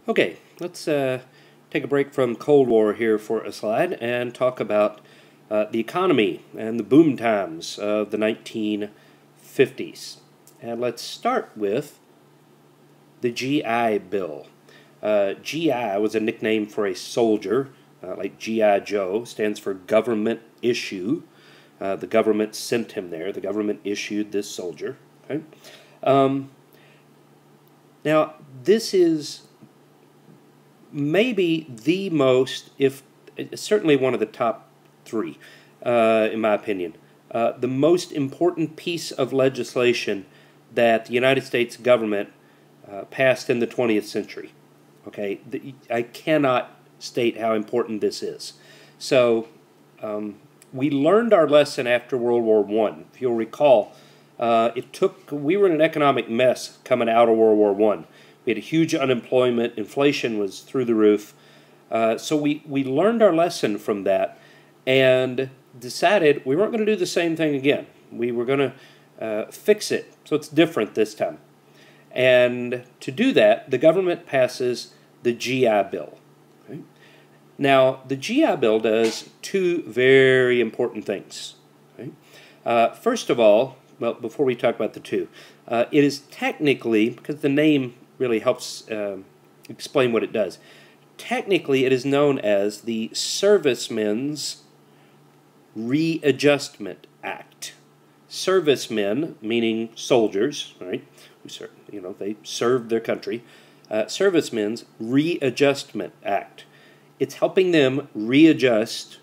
Okay, let's take a break from Cold War here for a slide and talk about the economy and the boom times of the 1950s. And let's start with the GI Bill. GI was a nickname for a soldier, like G.I. Joe, stands for government issue. The government sent him there. The government issued this soldier. Okay? Now, this is maybe the most, if certainly one of the top three, in my opinion, the most important piece of legislation that the United States government passed in the 20th century. Okay, I cannot state how important this is. So we learned our lesson after World War I. If you'll recall, we were in an economic mess coming out of World War I. We had a huge unemployment. Inflation was through the roof. So we learned our lesson from that and decided we weren't going to do the same thing again. We were going to fix it so it's different this time. And to do that, the government passes the GI Bill. Okay? Now, the GI Bill does two very important things. Okay? First of all, well, before we talk about the two, it is technically, because the name really helps explain what it does, technically it is known as the Servicemen's Readjustment Act. Servicemen, meaning soldiers, right? They served their country. Servicemen's Readjustment Act. It's helping them readjust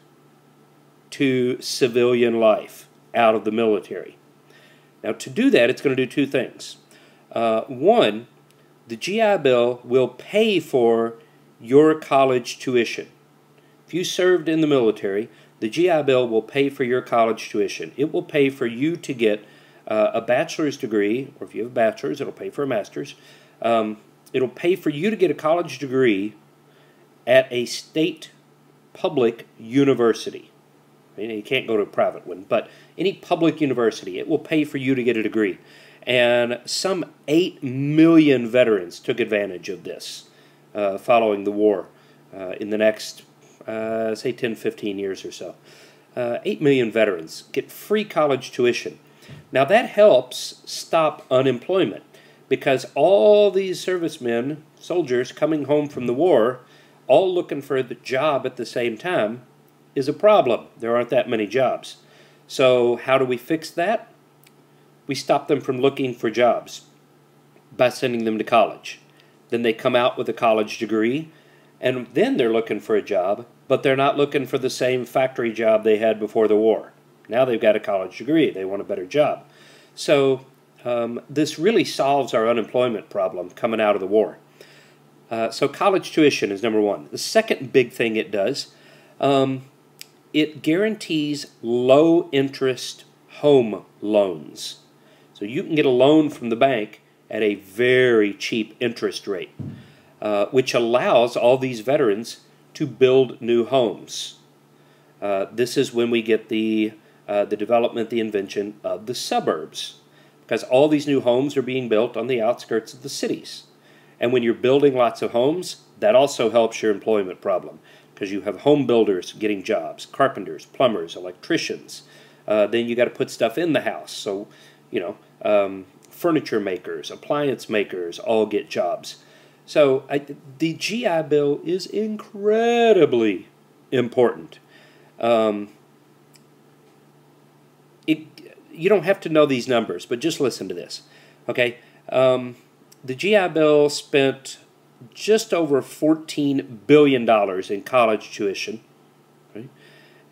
to civilian life out of the military. Now, to do that, it's going to do two things. One, the GI Bill will pay for your college tuition. If you served in the military, the GI Bill will pay for your college tuition. It will pay for you to get a bachelor's degree, or if you have a bachelor's, it'll pay for a master's. It'll pay for you to get a college degree at a state public university. I mean, you can't go to a private one, but any public university, it will pay for you to get a degree. And some 8 million veterans took advantage of this following the war in the next, say, 10, 15 years or so. 8 million veterans get free college tuition. Now, that helps stop unemployment because all these servicemen, soldiers coming home from the war, all looking for the job at the same time, is a problem. There aren't that many jobs. So how do we fix that? We stop them from looking for jobs by sending them to college. Then they come out with a college degree, and then they're looking for a job, but they're not looking for the same factory job they had before the war. Now they've got a college degree. They want a better job. So this really solves our unemployment problem coming out of the war. So college tuition is number one. The second big thing it does, it guarantees low-interest home loans. So you can get a loan from the bank at a very cheap interest rate, which allows all these veterans to build new homes. This is when we get the development, the invention of the suburbs, because all these new homes are being built on the outskirts of the cities. And when you're building lots of homes, that also helps your employment problem, because you have home builders getting jobs, carpenters, plumbers, electricians. Then you got to put stuff in the house. So, furniture makers, appliance makers all get jobs. So the GI Bill is incredibly important. You don't have to know these numbers, but just listen to this. Okay, the GI Bill spent just over $14 billion in college tuition, right?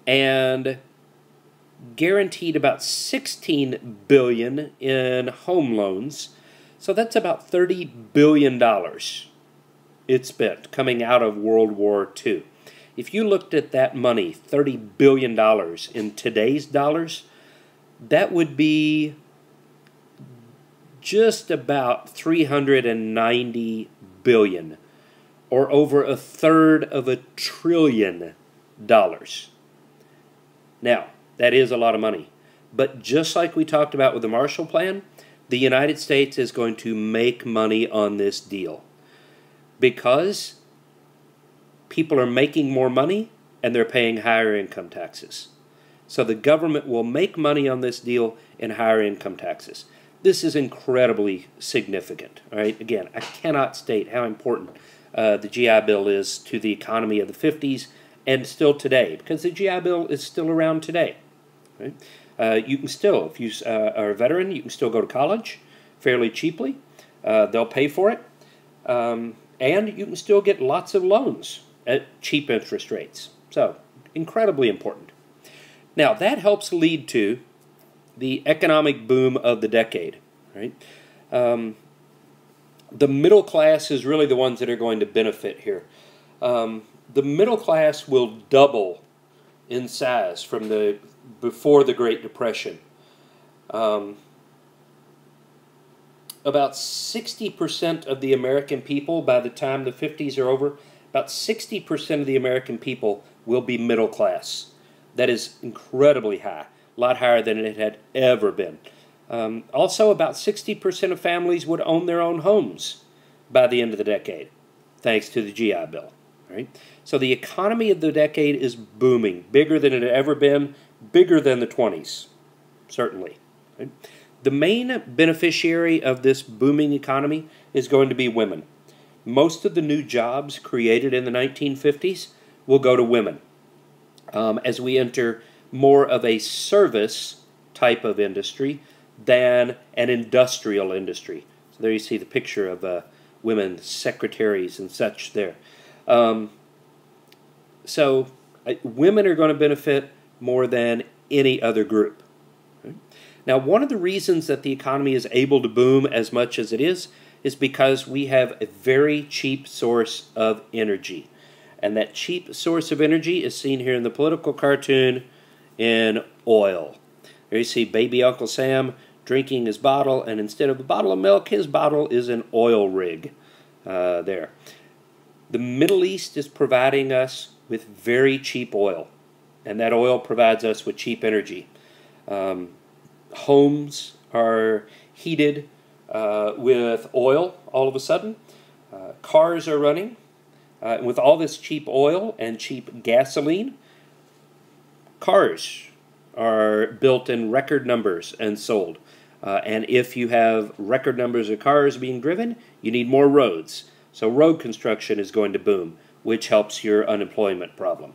And guaranteed about $16 billion in home loans. So that's about $30 billion it spent coming out of World War II. If you looked at that money, $30 billion in today's dollars, that would be just about $390 billion, or over a third of $1 trillion. Now, that is a lot of money. But just like we talked about with the Marshall Plan, the United States is going to make money on this deal. because people are making more money and they're paying higher income taxes. So the government will make money on this deal in higher income taxes. This is incredibly significant. All right? Again, I cannot state how important the GI Bill is to the economy of the 50s and still today, because the GI Bill is still around today. Right? You can still, if you are a veteran, you can still go to college fairly cheaply. They'll pay for it. And you can still get lots of loans at cheap interest rates. So, incredibly important. Now, that helps lead to the economic boom of the decade. Right? The middle class is really the ones that are going to benefit here. The middle class will double in size from before the Great Depression. About 60% of the American people, by the time the 50s are over, about 60% of the American people will be middle class. That is incredibly high, a lot higher than it had ever been. Also, about 60% of families would own their own homes by the end of the decade, thanks to the GI Bill. Right? So the economy of the decade is booming, bigger than it had ever been, bigger than the 20s, certainly. Right? The main beneficiary of this booming economy is going to be women. Most of the new jobs created in the 1950s will go to women as we enter more of a service type of industry than an industrial industry. So there you see the picture of women secretaries and such there. Women are going to benefit more than any other group. Okay? Now, one of the reasons that the economy is able to boom as much as it is because we have a very cheap source of energy. And that cheap source of energy is seen here in the political cartoon in oil. There you see baby Uncle Sam drinking his bottle, and instead of a bottle of milk, his bottle is an oil rig there. The Middle East is providing us with very cheap oil, and that oil provides us with cheap energy. Homes are heated with oil all of a sudden. Cars are running. With all this cheap oil and cheap gasoline, cars are built in record numbers and sold. And if you have record numbers of cars being driven, you need more roads. So road construction is going to boom, which helps your unemployment problem.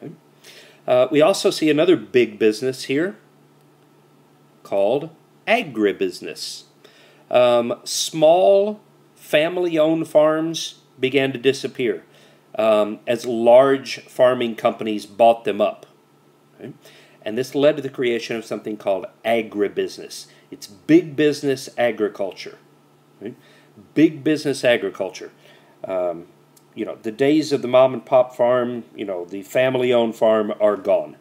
Okay? We also see another big business here called agribusiness. Small family-owned farms began to disappear as large farming companies bought them up. Okay? And this led to the creation of something called agribusiness. It's big business agriculture. Right? Big business agriculture. The days of the mom and pop farm, the family-owned farm are gone.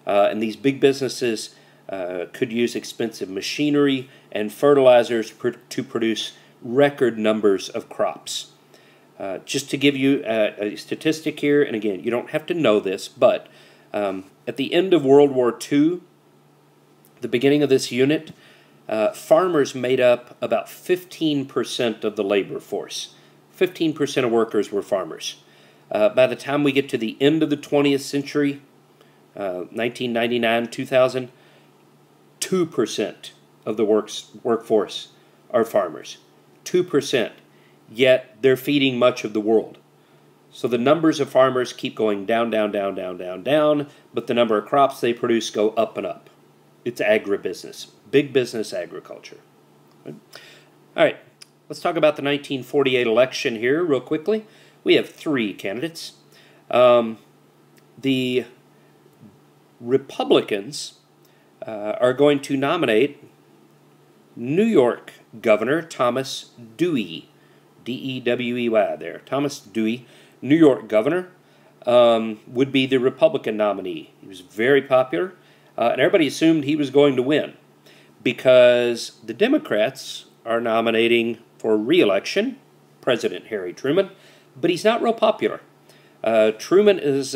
And these big businesses could use expensive machinery and fertilizers to produce record numbers of crops. Just to give you a statistic here, and again, you don't have to know this, but at the end of World War II, the beginning of this unit, farmers made up about 15% of the labor force. 15% of workers were farmers. By the time we get to the end of the 20th century, 1999, 2000, 2% of the workforce are farmers. 2%. Yet they're feeding much of the world. So the numbers of farmers keep going down, down, down, down, down, down, but the number of crops they produce go up and up. It's agribusiness. Big business agriculture. Okay. All right, let's talk about the 1948 election here real quickly. We have three candidates. The Republicans are going to nominate New York Governor Thomas Dewey. D-E-W-E-Y there. Thomas Dewey, New York Governor, would be the Republican nominee. He was very popular, and everybody assumed he was going to win because the Democrats are nominating for re-election President Harry Truman, but he's not real popular. Truman is,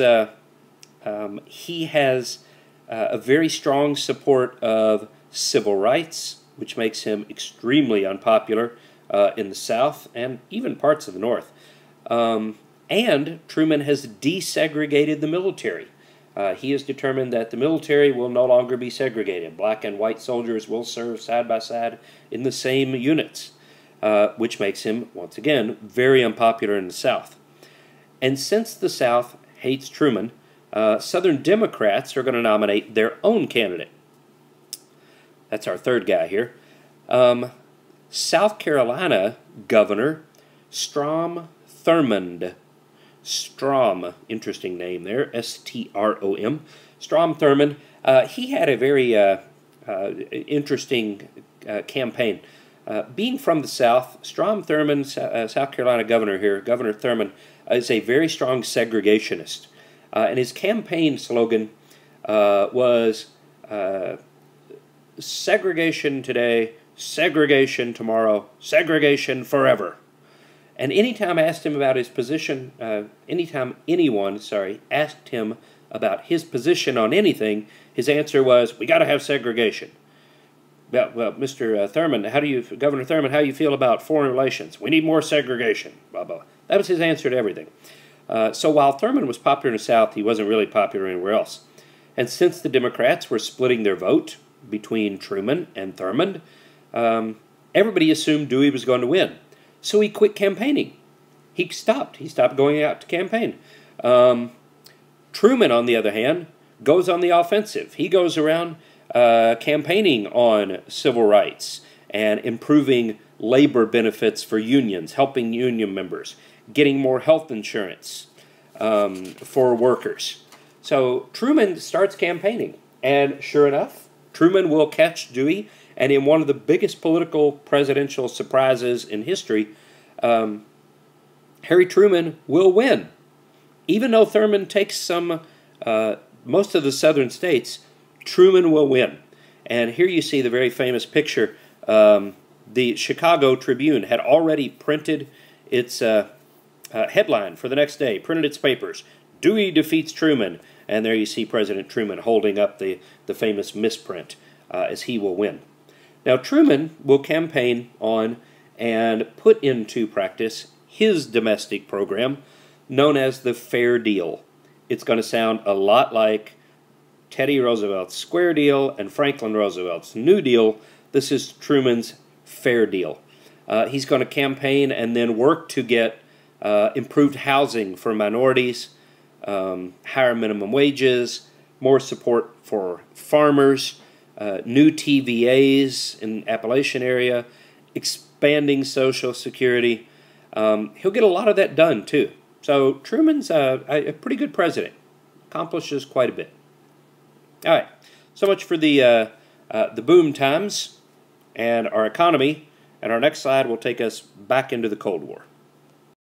he has a very strong support of civil rights, which makes him extremely unpopular in the South and even parts of the North. And Truman has desegregated the military. He has determined that the military will no longer be segregated. Black and white soldiers will serve side by side in the same units, which makes him, once again, very unpopular in the South. And since the South hates Truman, Southern Democrats are going to nominate their own candidate. That's our third guy here. South Carolina Governor Strom Thurmond. Strom, interesting name there, S-T-R-O-M. Strom Thurmond. He had a very interesting campaign. Being from the South, Strom Thurmond, South Carolina governor here, Governor Thurmond, is a very strong segregationist. And his campaign slogan was segregation today, segregation tomorrow, segregation forever. And anytime I asked him about his position, anytime anyone, asked him about his position on anything, his answer was, we got to have segregation. Well, Mr. Thurmond, Governor Thurmond, how do you feel about foreign relations? We need more segregation, blah, blah. That was his answer to everything. So while Thurmond was popular in the South, he wasn't really popular anywhere else. And since the Democrats were splitting their vote between Truman and Thurmond, everybody assumed Dewey was going to win. So he quit campaigning. He stopped. He stopped going out to campaign. Truman, on the other hand, goes on the offensive. He goes around campaigning on civil rights and improving labor benefits for unions, helping union members, getting more health insurance for workers. So Truman starts campaigning, and sure enough, Truman will catch Dewey, and in one of the biggest political presidential surprises in history, Harry Truman will win. Even though Thurmond takes most of the southern states, Truman will win. And here you see the very famous picture. The Chicago Tribune had already printed its headline for the next day, printed its papers, Dewey defeats Truman. And there you see President Truman holding up the famous misprint as he will win. Now Truman will campaign on and put into practice his domestic program known as the Fair Deal. It's going to sound a lot like Teddy Roosevelt's Square Deal and Franklin Roosevelt's New Deal. This is Truman's Fair Deal. He's going to campaign and then work to get improved housing for minorities, higher minimum wages, more support for farmers, new TVAs in the Appalachian area, expanding Social Security. He'll get a lot of that done, too. So Truman's a pretty good president. Accomplishes quite a bit. All right. So much for the boom times and our economy. And our next slide will take us back into the Cold War.